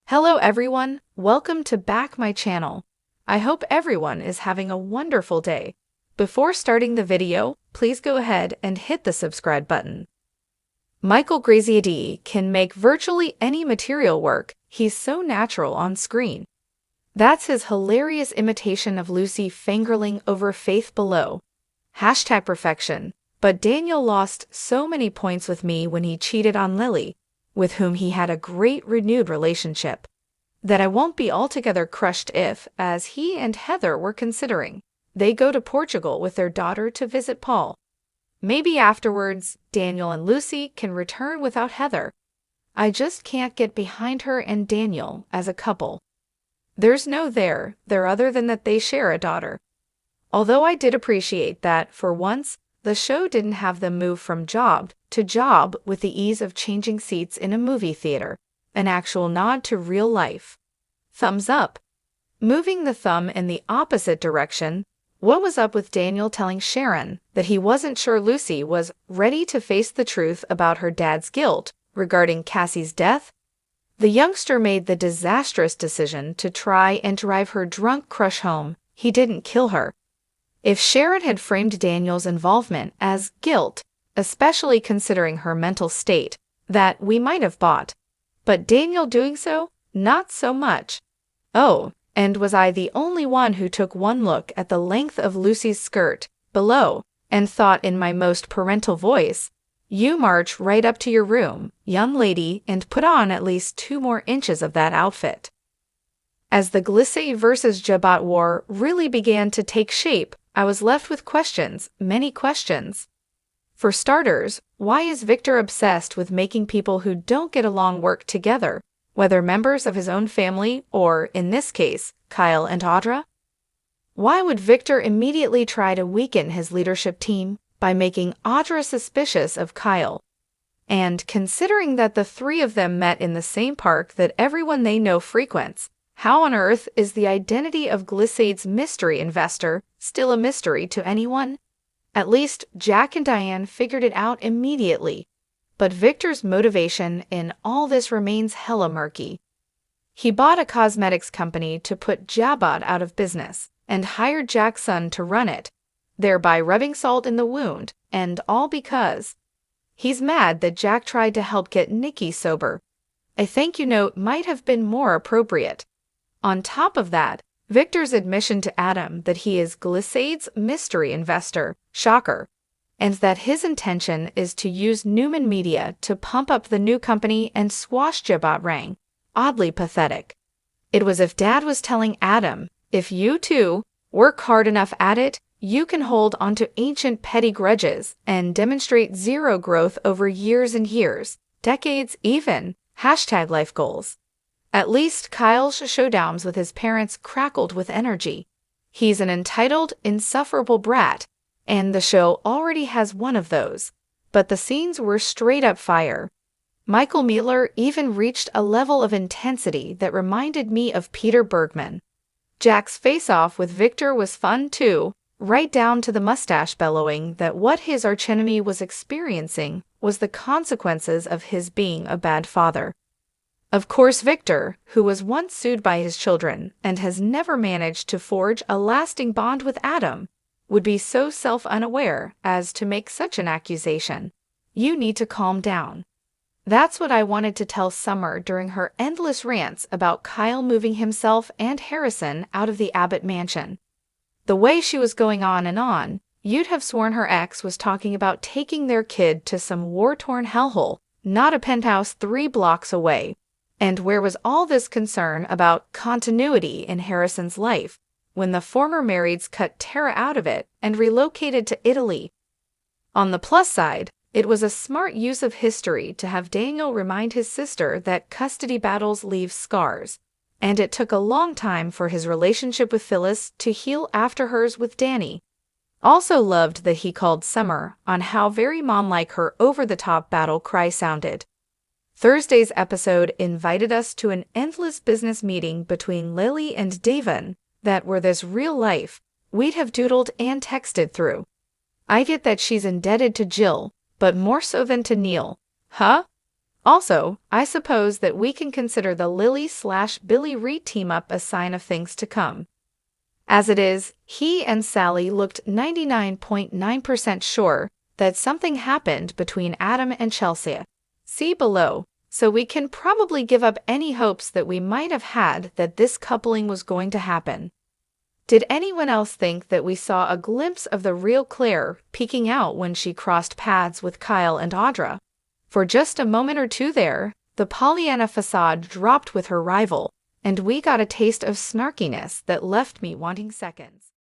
Hello everyone, welcome to back my channel. I hope everyone is having a wonderful day. Before starting the video, please go ahead and hit the subscribe button. Michael Graziadei can make virtually any material work, he's so natural on screen. That's his hilarious imitation of Lucy fangirling over Faith below. #perfection. But Daniel lost so many points with me when he cheated on Lily, with whom he had a great renewed relationship, that I won't be altogether crushed if, as he and Heather were considering, they go to Portugal with their daughter to visit Paul. Maybe afterwards, Daniel and Lucy can return without Heather. I just can't get behind her and Daniel as a couple. There's no there other than that they share a daughter. Although I did appreciate that, for once, the show didn't have them move from job to job with the ease of changing seats in a movie theater, an actual nod to real life. Thumbs up. Moving the thumb in the opposite direction, what was up with Daniel telling Sharon that he wasn't sure Lucy was ready to face the truth about her dad's guilt regarding Cassie's death? The youngster made the disastrous decision to try and drive her drunk crush home. He didn't kill her. If Sharon had framed Daniel's involvement as guilt, especially considering her mental state, that we might have bought. But Daniel doing so, not so much. Oh, and was I the only one who took one look at the length of Lucy's skirt below and thought in my most parental voice, "You march right up to your room, young lady, and put on at least 2 more inches of that outfit." As the Glissade versus Jabot war really began to take shape, I was left with questions, many questions. For starters, why is Victor obsessed with making people who don't get along work together, whether members of his own family or, in this case, Kyle and Audra? Why would Victor immediately try to weaken his leadership team by making Audra suspicious of Kyle? And considering that the 3 of them met in the same park that everyone they know frequents, how on earth is the identity of Glissade's mystery investor still a mystery to anyone? At least Jack and Diane figured it out immediately, but Victor's motivation in all this remains hella murky. He bought a cosmetics company to put Jabot out of business and hired Jack's son to run it, thereby rubbing salt in the wound, and all because he's mad that Jack tried to help get Nikki sober. A thank you note might have been more appropriate. On top of that, Victor's admission to Adam that he is Glissade's mystery investor, shocker, and that his intention is to use Newman Media to pump up the new company and squash Jabot rang, oddly pathetic. It was if Dad was telling Adam, if you two work hard enough at it, you can hold onto ancient petty grudges and demonstrate zero growth over years and years, decades even, #life goals. At least Kyle's showdowns with his parents crackled with energy. He's an entitled, insufferable brat, and the show already has one of those. But the scenes were straight up fire. Michael Mueller even reached a level of intensity that reminded me of Peter Bergman. Jack's face-off with Victor was fun too, right down to the mustache bellowing that what his archenemy was experiencing was the consequences of his being a bad father. Of course, Victor, who was once sued by his children and has never managed to forge a lasting bond with Adam, would be so self-unaware as to make such an accusation. You need to calm down. That's what I wanted to tell Summer during her endless rants about Kyle moving himself and Harrison out of the Abbott mansion. The way she was going on, you'd have sworn her ex was talking about taking their kid to some war-torn hellhole, not a penthouse 3 blocks away. And where was all this concern about continuity in Harrison's life when the former marrieds cut Tara out of it and relocated to Italy? On the plus side, it was a smart use of history to have Daniel remind his sister that custody battles leave scars, and it took a long time for his relationship with Phyllis to heal after hers with Danny. Also loved that he called Summer on how very mom-like her over-the-top battle cry sounded. Thursday's episode invited us to an endless business meeting between Lily and Davin that were this real life we'd have doodled and texted through. I get that she's indebted to Jill, but more so than to Neil. Huh? Also, I suppose that we can consider the Lily/Billy Reed team-up a sign of things to come. As it is, he and Sally looked 99.9% sure that something happened between Adam and Chelsea. See below, so we can probably give up any hopes that we might have had that this coupling was going to happen. Did anyone else think that we saw a glimpse of the real Claire peeking out when she crossed paths with Kyle and Audra? For just a moment or two there, the Pollyanna facade dropped with her rival, and we got a taste of snarkiness that left me wanting seconds.